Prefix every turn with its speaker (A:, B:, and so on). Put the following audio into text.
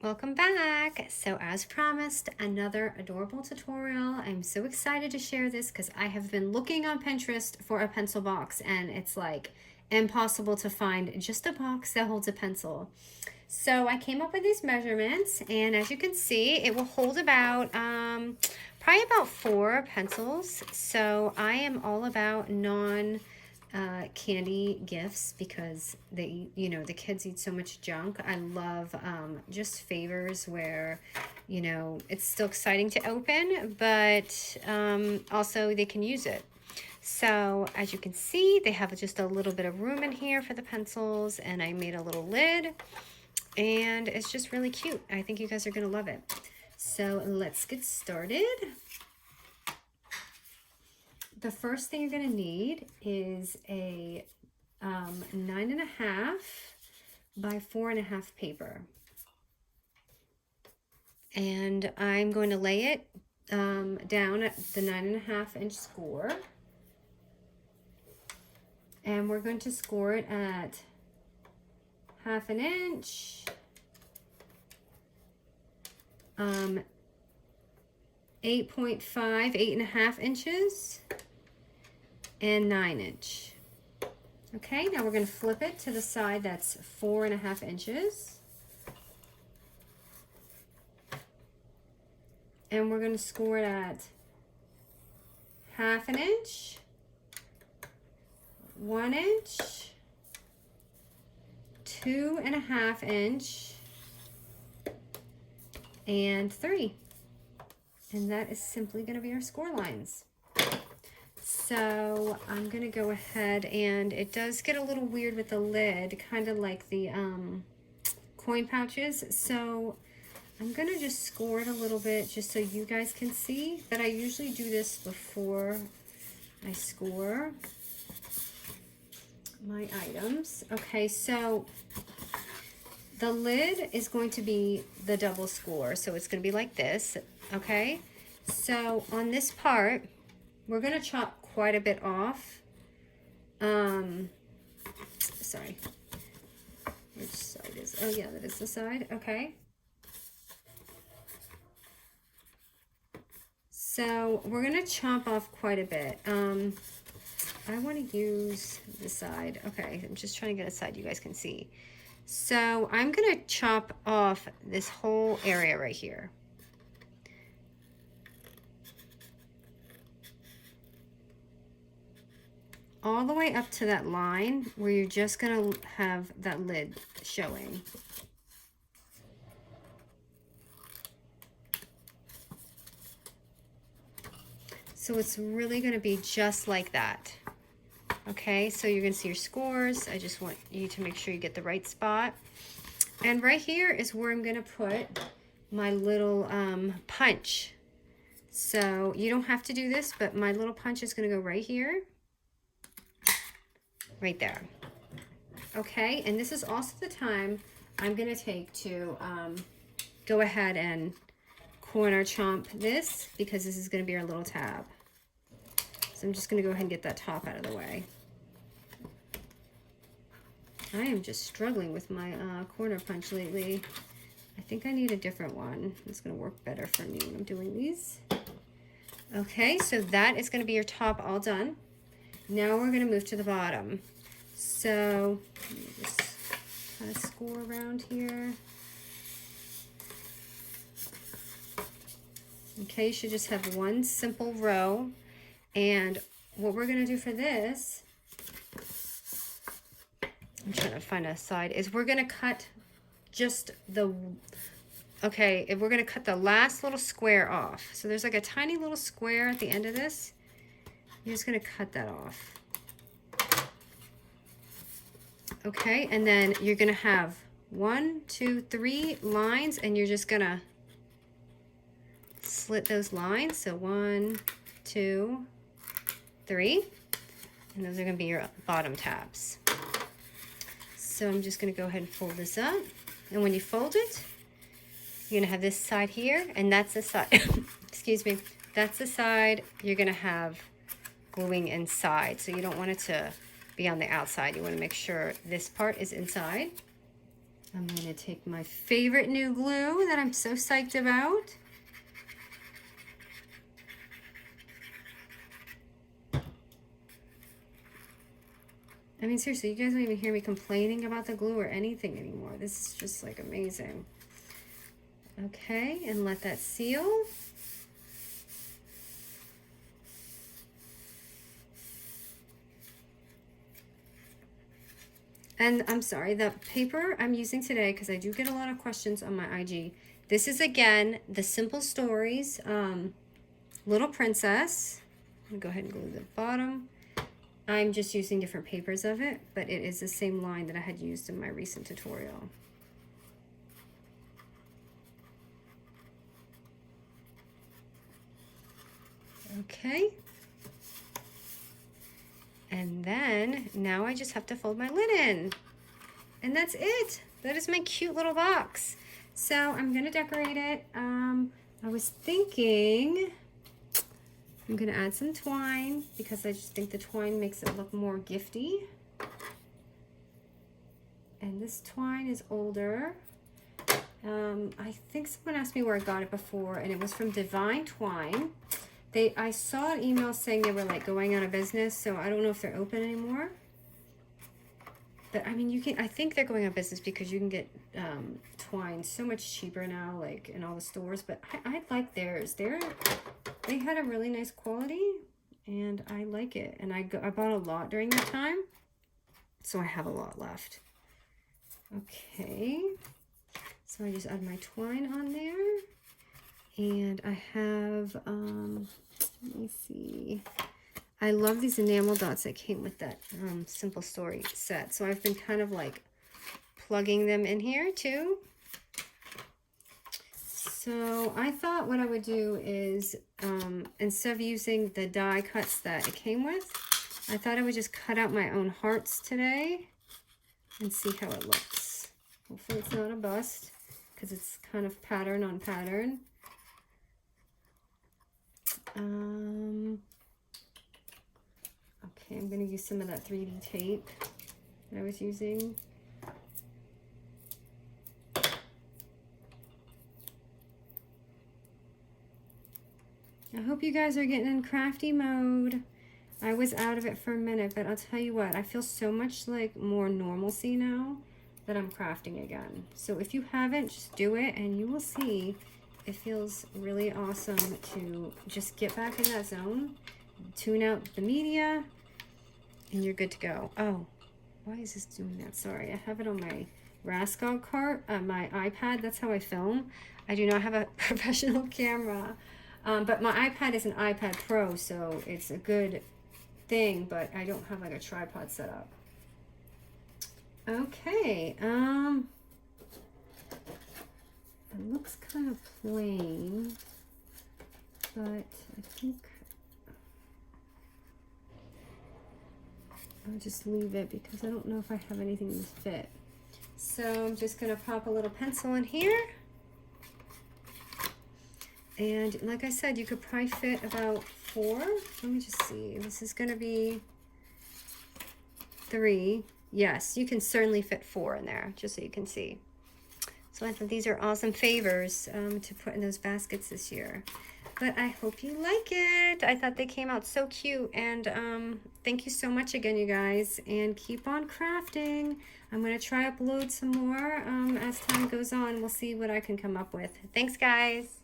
A: Welcome back. So as promised, another adorable tutorial. I'm so excited to share this because I have been looking on Pinterest for a pencil box and it's like impossible to find just a box that holds a pencil. So I came up with these measurements, and as you can see, it will hold about probably about 4 pencils. So I am all about non candy gifts because the kids eat so much junk. I love just favors where, it's still exciting to open, but also they can use it. So as you can see, they have just a little bit of room in here for the pencils, and I made a little lid, and it's just really cute. I think you guys are gonna love it. So let's get started. The first thing you're gonna need is a 9.5 by 4.5 paper. And I'm going to lay it down at the 9.5 inch score. And we're going to score it at 1/2 inch, 8.5, 8.5 inches, and 9 inch. Okay, now we're going to flip it to the side that's 4.5 inches. And we're going to score it at 1/2 inch, 1 inch, 2.5 inch, and 3. And that is simply going to be our score lines. So I'm going to go ahead, and it does get a little weird with the lid, kind of like the coin pouches. So I'm going to just score it a little bit just so you guys can see that I usually do this before I score my items. Okay, so the lid is going to be the double score. So it's going to be like this, okay? So on this part, we're going to chop quite a bit off. Sorry. Which side is, oh yeah, that is the side, okay. So we're going to chop off quite a bit. I want to use this side. Okay, I'm just trying to get a side you guys can see. So I'm going to chop off this whole area right here. All the way up to that line where you're just going to have that lid showing. So it's really going to be just like that. Okay, so you're going to see your scores. I just want you to make sure you get the right spot. And right here is where I'm going to put my little punch. So you don't have to do this, but my little punch is going to go right here. Right there. Okay, and this is also the time I'm going to take to go ahead and corner chomp this, because this is going to be our little tab. So I'm just going to go ahead and get that top out of the way. I am just struggling with my corner punch lately. I think I need a different one. It's going to work better for me when I'm doing these. Okay, so that is going to be your top all done. Now we're going to move to the bottom. So let me just kind of score around here. Okay, you should just have one simple row. And what we're going to do for this, I'm trying to find a side, is we're going to cut just the, okay, if we're going to cut the last little square off. So there's like a tiny little square at the end of this. You're just going to cut that off. Okay, and then you're going to have 1, 2, 3 lines, and you're just going to slit those lines. So 1, 2, 3, and those are going to be your bottom tabs. So I'm just going to go ahead and fold this up, and when you fold it, you're going to have this side here, and that's the side, excuse me, that's the side you're going to have gluing inside. So you don't want it to be on the outside. You want to make sure this part is inside. I'm going to take my favorite new glue that I'm so psyched about. I mean, seriously, you guys don't even hear me complaining about the glue or anything anymore. This is just like amazing. Okay, and let that seal. And I'm sorry, the paper I'm using today, because I do get a lot of questions on my IG. This is, again, the Simple Stories Little Princess. I'm going to go ahead and glue the bottom. I'm just using different papers of it, but it is the same line that I had used in my recent tutorial. Okay. And then now I just have to fold my linen. And that's it. That is my cute little box. So I'm going to decorate it. I was thinking I'm going to add some twine because I just think the twine makes it look more gifty. And this twine is older. I think someone asked me where I got it before, and it was from Divine Twine. I saw an email saying they were like going out of business, so I don't know if they're open anymore. But I mean, I think they're going out of business because you can get twine so much cheaper now, like in all the stores. But I like theirs. They had a really nice quality, and I like it. And I bought a lot during that time, so I have a lot left. Okay, so I just add my twine on there. And I have, let me see. I love these enamel dots that came with that Simple Story set. So I've been kind of like plugging them in here too. So I thought what I would do is, instead of using the die cuts that it came with, I thought I would just cut out my own hearts today and see how it looks. Hopefully it's not a bust because it's kind of pattern on pattern. Okay, I'm going to use some of that 3D tape that I was using. I hope you guys are getting in crafty mode. I was out of it for a minute, but I'll tell you what, I feel so much like more normalcy now that I'm crafting again. So if you haven't, just do it and you will see it feels really awesome to just get back in that zone, tune out the media, and you're good to go. Oh, why is this doing that? Sorry, I have it on my Rascal cart, my iPad. That's how I film. I do not have a professional camera, but my iPad is an iPad Pro, so it's a good thing, but I don't have like a tripod set up. Okay, it looks kind of plain, but I think I'll just leave it because I don't know if I have anything to fit. So I'm just going to pop a little pencil in here. And like I said, you could probably fit about 4. Let me just see. This is going to be 3. Yes, you can certainly fit 4 in there, just so you can see. So I thought these are awesome favors to put in those baskets this year. But I hope you like it. I thought they came out so cute. And thank you so much again, you guys. And keep on crafting. I'm going to try upload some more as time goes on. We'll see what I can come up with. Thanks, guys.